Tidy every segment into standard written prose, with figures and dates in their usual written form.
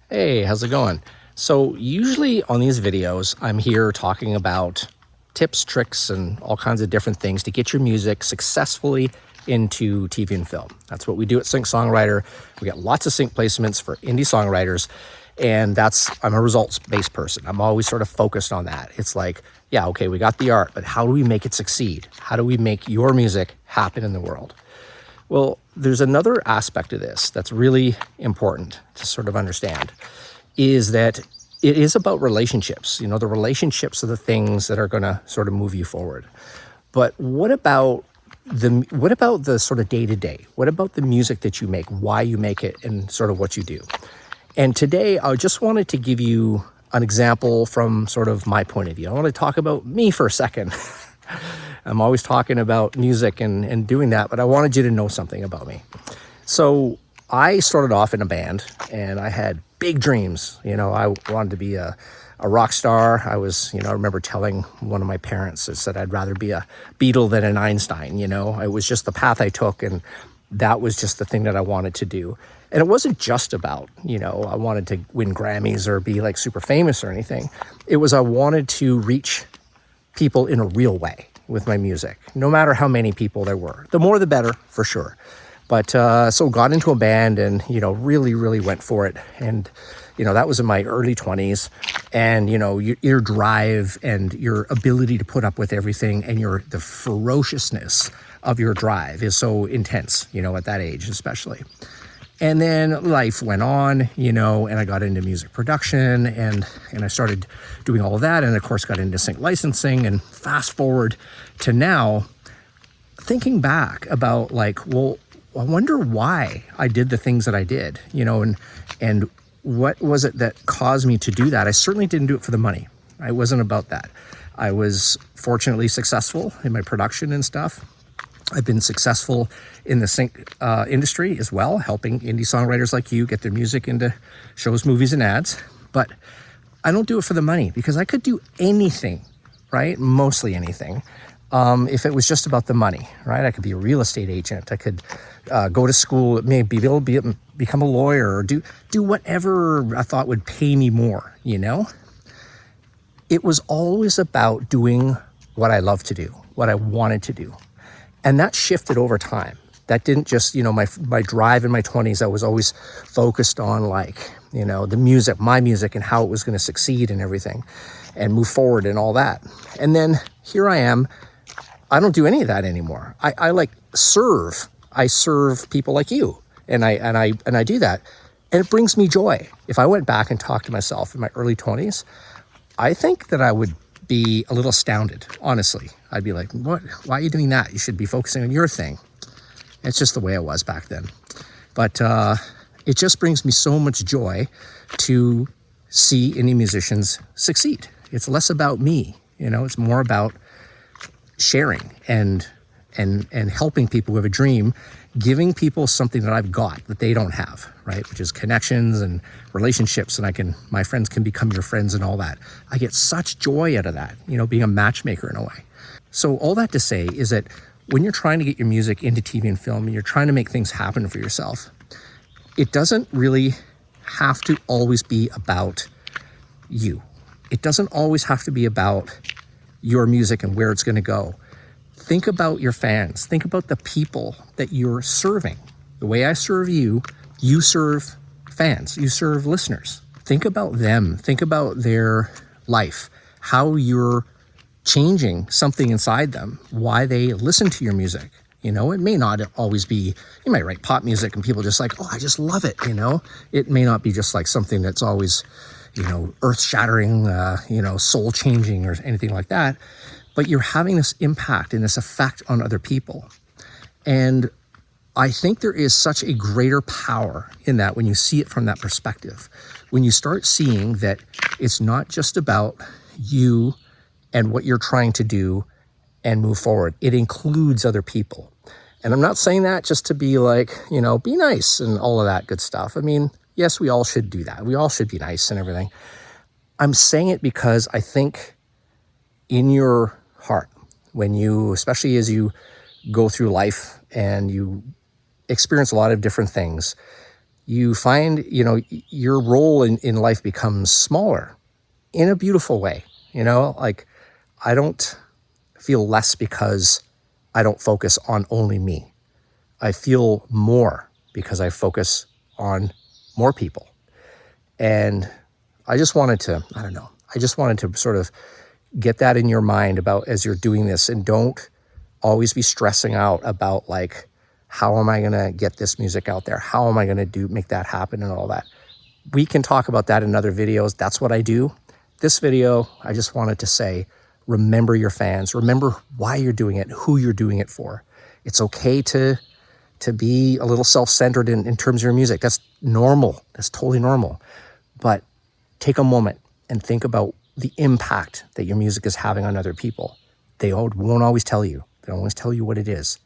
Hey, how's it going? So, usually on these videos, I'm here talking about tips, tricks, and all kinds of different things to get your music successfully into TV and film. That's what we do at Sync Songwriter. We get lots of sync placements for indie songwriters, and I'm a results-based person. I'm always sort of focused on that. It's like, yeah, okay, we got the art, but how do we make it succeed? How do we make your music happen in the world? Well, there's another aspect of this that's really important to sort of understand is that it is about relationships. You know, the relationships are the things that are going to sort of move you forward. But what about the sort of day to day? What about the music that you make, why you make it, and sort of what you do? And today, I just wanted to give you an example from sort of my point of view. I want to talk about me for a second. I'm always talking about music and doing that, but I wanted you to know something about me. So I started off in a band and I had big dreams. You know, I wanted to be a rock star. I remember telling one of my parents that said I'd rather be a Beatle than an Einstein. You know, it was just the path I took, and that was just the thing that I wanted to do. And it wasn't just about, I wanted to win Grammys or be like super famous or anything. It was I wanted to reach people in a real way with my music, no matter how many people there were. The more the better, for sure. But so got into a band and, really, really went for it. And, that was in my early 20s. And, your drive and your ability to put up with everything and the ferociousness of your drive is so intense, at that age especially. And then life went on, and I got into music production and I started doing all of that. And of course got into sync licensing, and fast forward to now, thinking back about like, well, I wonder why I did the things that I did, and what was it that caused me to do that? I certainly didn't do it for the money. It wasn't about that. I was fortunately successful in my production and stuff. I've been successful in the sync industry as well, helping indie songwriters like you get their music into shows, movies, and ads. But I don't do it for the money because I could do anything, right? Mostly anything. If it was just about the money, right? I could be a real estate agent. I could go to school, maybe become a lawyer, or do whatever I thought would pay me more, It was always about doing what I love to do, what I wanted to do. And that shifted over time. That didn't just, my drive in my 20s, I was always focused on the music, my music, and how it was going to succeed and everything and move forward and all that. And then here I am. I don't do any of that anymore. I serve. I serve people like you. And I do that. And it brings me joy. If I went back and talked to myself in my early 20s, I think that I would be a little astounded, honestly. I'd be like, what? Why are you doing that? You should be focusing on your thing. It's just the way I was back then. But it just brings me so much joy to see indie musicians succeed. It's less about me, it's more about sharing and helping people who have a dream, giving people something that I've got that they don't have, right? Which is connections and relationships, and my friends can become your friends and all that. I get such joy out of that, being a matchmaker in a way. So all that to say is that when you're trying to get your music into TV and film and you're trying to make things happen for yourself, it doesn't really have to always be about you. It doesn't always have to be about your music and where it's going to go. Think about your fans. Think about the people that you're serving. The way I serve you, you serve fans. You serve listeners. Think about them. Think about their life, how you're changing something inside them, why they listen to your music. It may not always be, you might write pop music and people just like, oh, I just love it. It may not be just like something that's always, earth shattering, soul changing or anything like that. But you're having this impact and this effect on other people. And I think there is such a greater power in that when you see it from that perspective. When you start seeing that it's not just about you and what you're trying to do and move forward. It includes other people. And I'm not saying that just to be like, be nice and all of that good stuff. I mean, yes, we all should do that. We all should be nice and everything. I'm saying it because I think in your heart, especially as you go through life and you experience a lot of different things, you find, your role in life becomes smaller in a beautiful way. Like, I don't feel less because I don't focus on only me. I feel more because I focus on more people. And I just wanted to, I don't know, I just wanted to sort of get that in your mind about as you're doing this, and don't always be stressing out about like, how am I going to get this music out there? How am I going to make that happen and all that? We can talk about that in other videos. That's what I do. This video, I just wanted to say, remember your fans. Remember why you're doing it, who you're doing it for. It's okay to be a little self-centered in terms of your music. That's normal. That's totally normal. But take a moment and think about the impact that your music is having on other people. They won't always tell you. They don't always tell you what it is,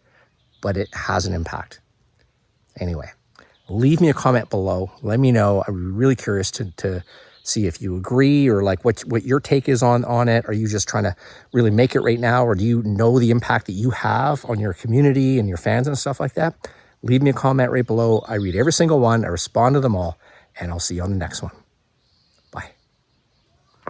but it has an impact. Anyway, leave me a comment below. Let me know. I'm really curious to see if you agree, or like what your take is on it. Are you just trying to really make it right now, or do you know the impact that you have on your community and your fans and stuff like that? Leave me a comment right below. I read every single one. I respond to them all, and I'll see you on the next one.